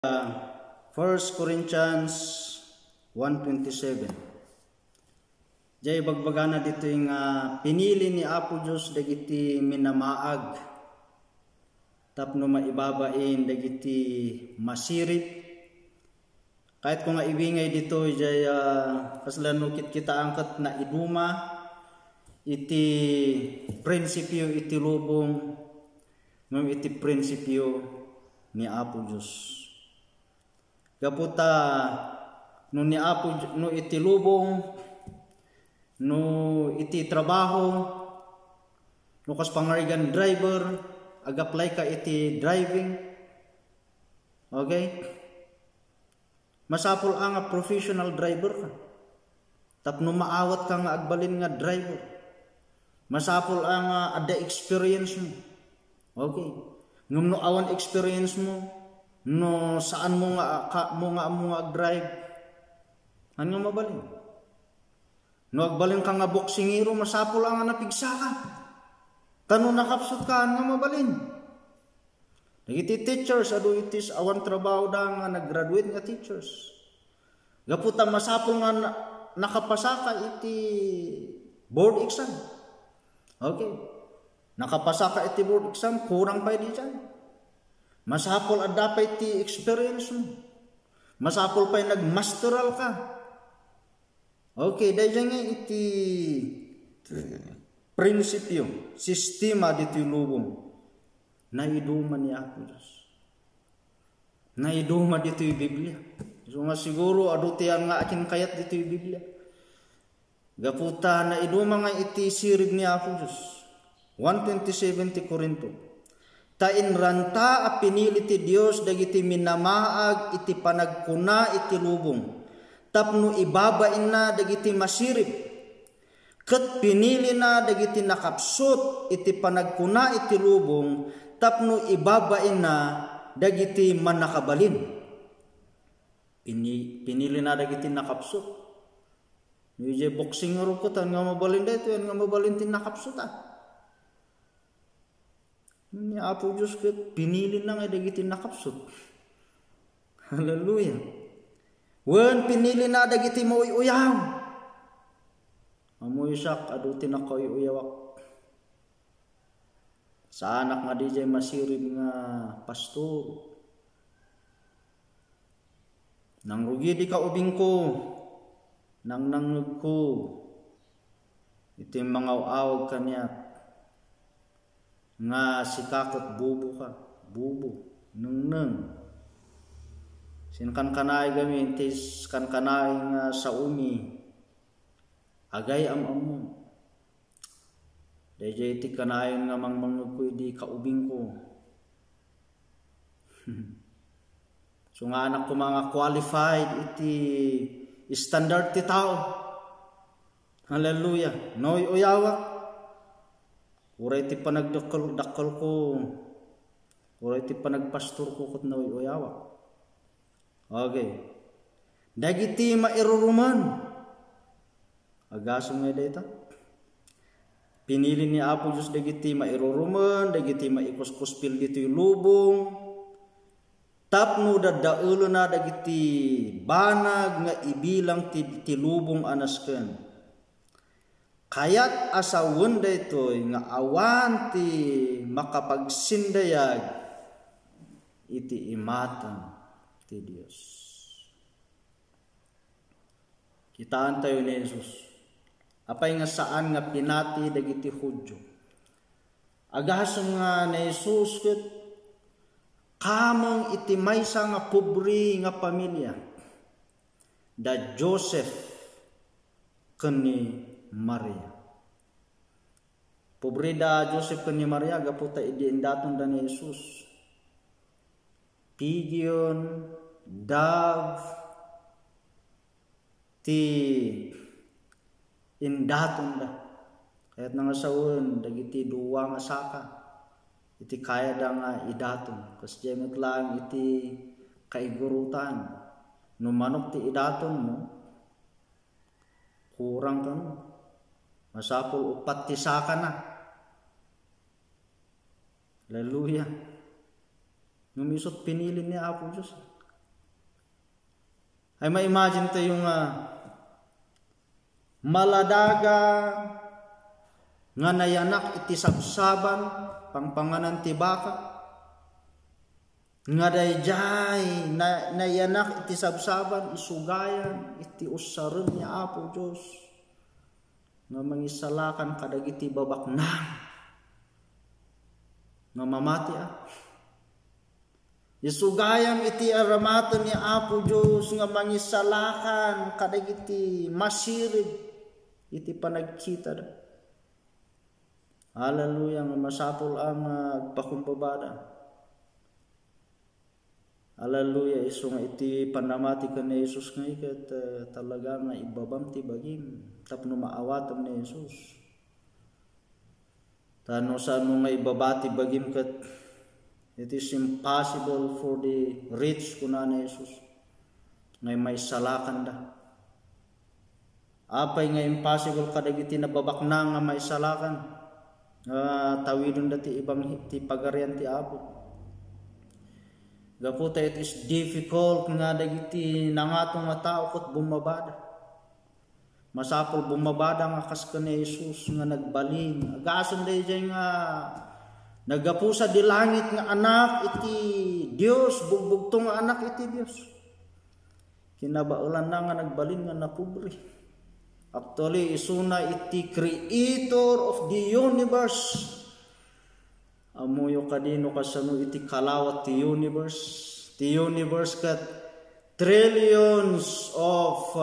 1 Corinthians 1:27. Jay bagbagana dito yung pinili ni Apo Diyos dagiti minamaag tapno maibabain dagiti masirip. Kahit kung nga ibingay dito jay kaslanukit kita angkat na iduma iti prinsipyo iti lubong ngam iti prinsipyo ni Apo Diyos. Gaputa no ni Apo no iti lubong no iti trabaho no kas pangarigan driver ag-apply ka iti driving. Okay? Masapol ang professional driver ka. Tapno maawat ka nga agbalin nga driver. Masapol ang ada experience mo. Okay. Ngum no awan experience mo no saan mo nga ag-drive. Ano mabalin? No agbalin ka nga boksingero masapol ang napigsa ka. Tano nakapsot ka nga mabalin. Nagiti teachers adu itis awan trabaho da nga nag-graduate nga teachers. Gaputa masapol nga nakapasa ka iti board exam. Okay. Nakapasa ka iti board exam kurang pa di dyan. Masapol at dapat ti experience mo. Masapol pa yung nagmasteral ka. Okay, dahil nga iti prinsipyo, sistema dito yung lubong. Naiduma ni Apo Diyos. Naiduma dito yung Biblia. So nga siguro, adutihan nga akin kayat dito yung Biblia. Gaputa, naiduma nga iti sirib ni Apo Diyos. 1:27 ti Corinto. Tain ranta a pinili ti Dios dagiti minamaag iti panagkuna iti lubong. Tapno ibabain na dagiti masirip. Ket pinili na dagiti nakapsot iti panagkuna iti lubong. Tapno ibabain na dagiti manakabalin. Pinili na dagiti nakapsot. Yung boxing rukutan nga mabalin dito yan nga mabalin ti nakapsot Ni Apo Diyos ket pinili na nga dagiti nakapsot. Hallelujah. Wen pinili na dagiti mauy-uyaw. Amoy sak adu tinakaoy-uyawak. Sa anak nga DJ masirib nga pastor. Nang rugi di ka ubing ko. Nang nangnog ko. Iti mga awag kanya. Nga sikakot bubo ka. Bubo. Nung. Sinkan kanay gamin. Tis kan kanay nga sa umi. Agay am-amon. Dahil iti kanayon nga mangmangnog ko. Di kaubing ko. So nga anak ko mga qualified. Iti standard ti tao. Hallelujah. Noy uyawak. Uray ti panagdakal ko. Uray ti panagpastor ko kat na uyawa. Okay. Dagiti mairuruman. Agasong nga dito. Pinili ni Apo Diyos dagiti mairuruman. Dagiti maikuskospil dito yung lubong. Tapno dadaulo na dagiti banag nga ibilang ti lubong anasken. Kayat asawon daytoy nga awan ti makapagsindayag iti imatan ti Dios. Kitaan tayo ni Jesus. Apay nga saan nga pinati dagiti Hudyo. Agasong nga ni Jesus ket kamong iti maysa nga pobre nga pamilya. Da Joseph kani Maria. Pobre da Joseph kani Maria gaputa idiindaton da ni Jesus. Pigeon, dove, ti indaton da. Kaya't nga sawon dagiti duwa nga saka. Iti kaya da nga idaton. Kas jemot lang iti kaigurutan. No manok ti idaton mo, kurang ka mo. Masapol upat ti saka na. Hallelujah. Numisot pinili ni Apo Diyos. ay ma-imagine tayo nga maladaga nga nayanak iti sabsaban pangpanganan ti baka nga dayjay nayanak iti sabsaban isugayan iti usaren ni Apo Dios nga mangisalakan kadagiti babaknang nga mamati isugayan iti aramaten ni Apo Dios nga mangisalakan kadagiti masirib iti panagkita da. Hallelujah, nga masapol ang agpakumbabada. Hallelujah, iso nga iti panamati ka ni Jesus nga ikat talaga nga ibabam ti bagim tapno maawatam ni Jesus. Tano sa ano nga ibabati bagim kat it is impossible for the rich kuna ni Jesus ngay may salakan da. Apay nga impossible kadagiti nababakna nga may salakan. Tawidon dati ibang ti pagarian ti Apo. Gaputa it is difficult nga dagiti nangatong nga tao ket bumabada. Masapol bumabada nga kas ni Jesus nga nagbalin. Agason dayjay nga nagapusa di langit nga anak iti Dios, bugbugtong nga anak iti Dios. Kinabaulan na nga nagbalin nga napobre. Actually, isuna iti creator of the universe. Amuyo kadino kasano iti kalawat ti universe. Ti universe kat trillions of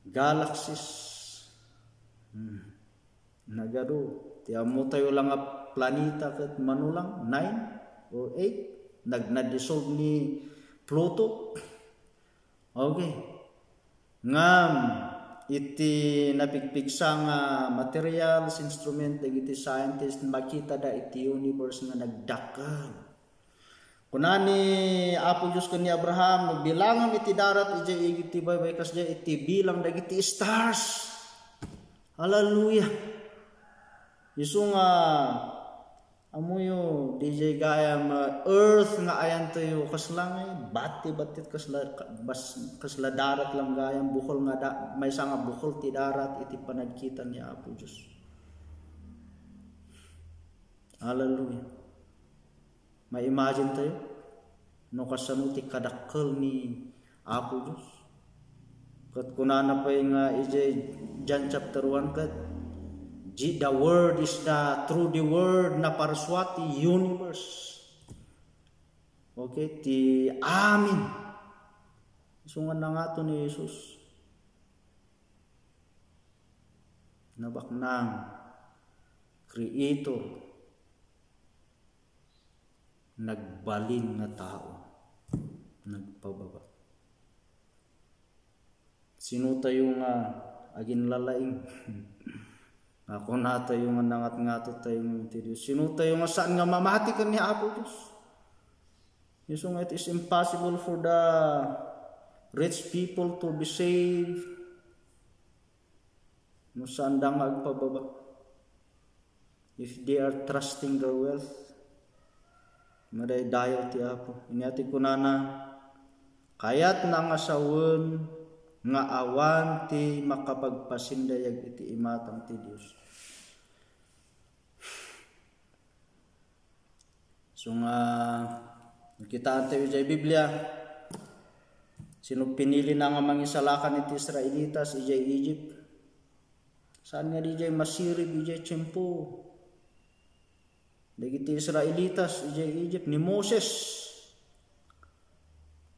galaxies. Nagado. Ti amo tayo lang nga planeta kat manulang 9 or 8. Nagna-dissolve ni Pluto. Okay. Ngam iti napigpigsa nga materials, instrument dagiti scientist makita da iti universe nga nagdakkel. Kunani Apo Dios ken ni Abraham bilangan iti darat iti iti baybay kasda iti bilang dagiti stars. Hallelujah. Isu nga amuyo DJ gayam earth nga ayan tayo kaslangay bati-batit kasla darat lang gayam bukol nga may nga bukol ti darat iti panagkita ni Apo Dios. Hallelujah. May imagine tayo no kasano ti kadakkel ni Apo Dios. Kat kunana pa nga John chapter 1 kat the word is through the word na paraswati universe. Okay, ti amin. Isungan na nga to ni Jesus. Nabaknang creator nagbalin nga tao nagpababa. Sino tayo nga agin lalaing ako na tayo nga nangat-ngato tayo ng Diyos. Sino tayo nga saan nga mamati ka ni Apo Diyos? So it is impossible for the rich people to be saved. No saan da nga agpababa. If they are trusting their wealth, maday dayo ti Apo. Inyati ko na kayat na nga sawon nga awan ti makapagpasindayag iti imatang ti Dios. So nga kita tayo sa Biblia sino pinili na nga mangisalakan iti Israelitas ijay Egypt. Saan nga dijay masirib ijay tiyempo. Dagiti Israelitas ijay Egypt ni Moses.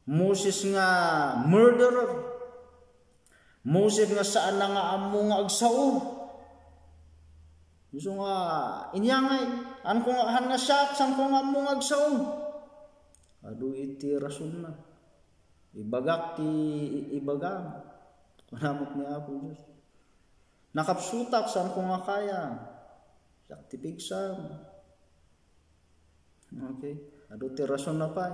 Moses nga murderer. Moses nga saan na nga amo nga agsaon. Gusto nga inyangay. An ko nga han nga siya, saan ko nga amo nga agsaon. Adu iti rason na. Ibagak ti ibagam. Kunamot ni Apo Diyos. Nakapsutak saan ko nga kaya. Sak ti pigsam. Okay. Adu ti rason na pa.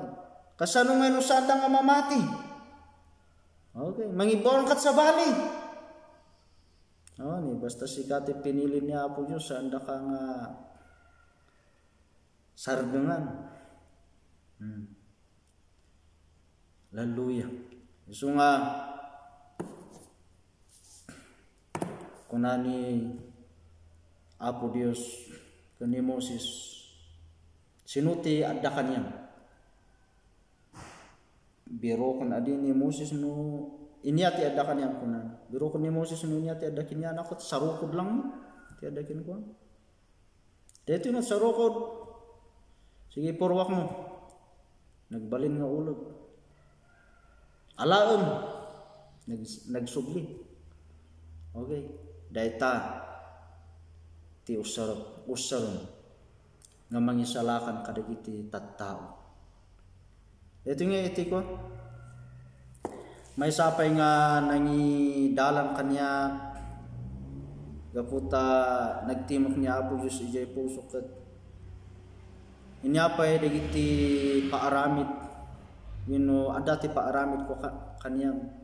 Kasano nga saan nga mamati. Okay, mangiborn kat sa bali. Ni basta sikati pinili ni Apo Diyos saan da ka nga sardengan. Hallelujah. So nga kunani Apo Dios kani Moses sinuti adda kanyang biro kan adi ni Moses no inyati adda kanyang kunan biro kan ni Moses no inyati adda kanya nakot sarukod lang ti adda kin ko dito na sarukod sige purwak mo nagbalin nga ulog alaon nagsubli okay dayta ti usaron nga mangisalakan kadagiti tattao. Ito nga iti ko may sapay nga nangidalang kanya gaputa nagtimok niya Apo Diyos ijay puso ket inyapay dagiti paaramid wino adati paaramid ko kaniyang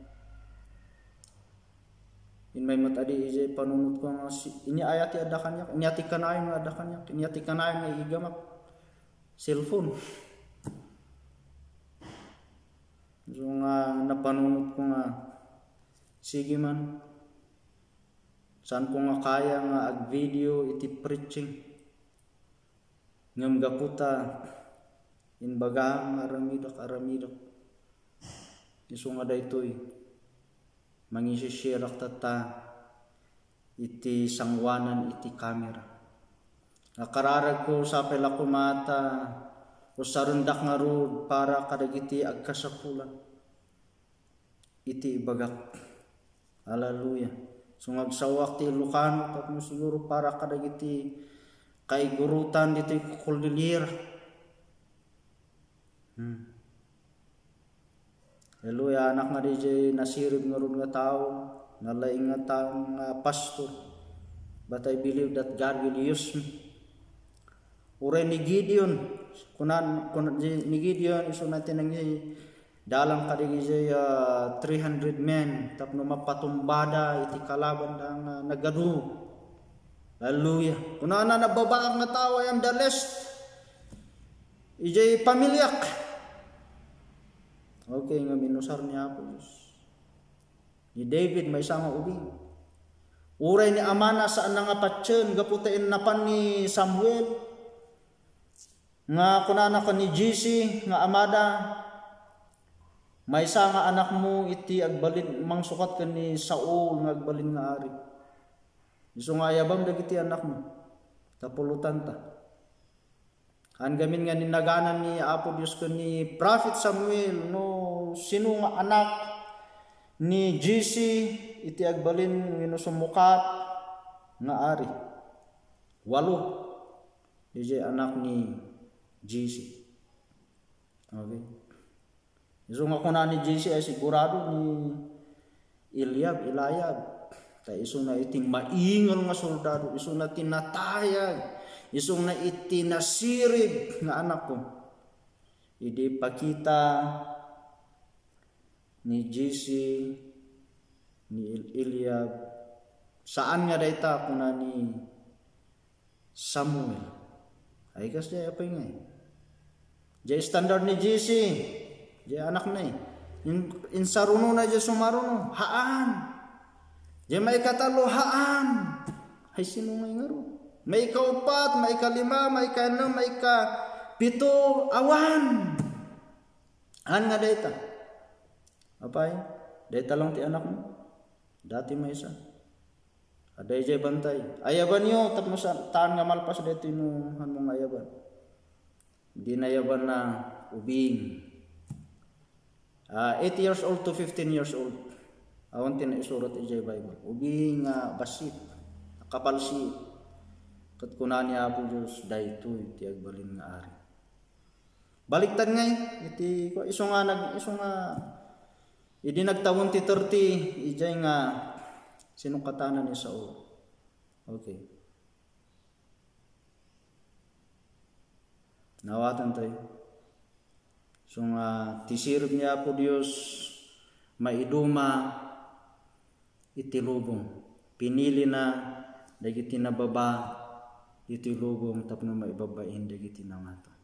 in may matadi ijay panunot ko nga iniayati adda kanya inyati kanayon nga adda kanya inyati kanayon nga igamak cellphone so nga napanunot ko nga sige man saan ko nga kaya nga ag video iti preaching ngam gaputa in baga nga aramidak isu nga daytoy mangisisirak tata iti sangwanan iti kamera nakararag ko sa pela kumata o sarundak nga rod para kadagiti agkasapulan iti ibagak. Hallelujah. Sungagsawak ti Ilocano tapno siguro para kadagiti kaigurutan dito kukuldilir Hallelujah, anak nga DJ nasirib nga ron nga tao, nalaing nga tao nga pastor. But I believe that God will use me. Uray ni Gideon, kunan ni Gideon iso natin ang dalang kadigi 300 men tapno mapatumbada iti kalaban nga nagadu. Hallelujah. Kunan na nababaak nga tao ay am the lest. Ijay pamilyak. Okay, nga minusar niya Apo Diyos. Ni David may isang ubing. Uray ni Amana saan nga patsen, gaputain napan ni Samuel. Nga kunana ka ni GC, nga Amada. May isa nga anak mo iti agbalin, mangsukat ka ni Saul, nga agbalin nga ari. Iso nga yabang dagiti anak mo. Tapulutan ta. Ang gamin nga ninaganan ni Apo Diyos ko ni Prophet Samuel no sino nga anak ni GC iti agbalin wino sumukat nga ari 8 DJ anak ni GC. Okay. Iso nga kuna ni GC ay sigurado ni Ilayab ta iso na iting maingal nga soldado iso na tinatayag isong na itinasirib nga anak ko. Idi pakita ni GC ni Eliab saan nga dayta kuna ni Samuel. Ay kas jay apay nga. Jay standard ni GC. Jay anak na in saruno na jay sumaruno. Haan. Jay may katalo haan. Ay sino nga ro? May ika-4, may ika-5, may ika-6, may ika-7, awan. Han nga dayta. Apay, dayta lang ti anak mo. Dati may isa. Aday jay bantay. Ayaban niyo, tapos taan nga malpas dayto yung mong ayaban. Di na yaban na ubing. 8 years old to 15 years old. Awan tin isurat ijay Bible. Ubing basit, kapalsi. Kat kunan niya Apo Diyos dayto iti agbalin nga ari. Baliktad ngay iti iso nga idi nagtawon ti 30 ijay nga sinukatanan ni Saul. Okay. Nawatan tayo. So nga tisirib niya Apo Diyos maiduma iti lubong. Pinili na dagiti nababa iti lubong tapno maibabain dagiti nangato.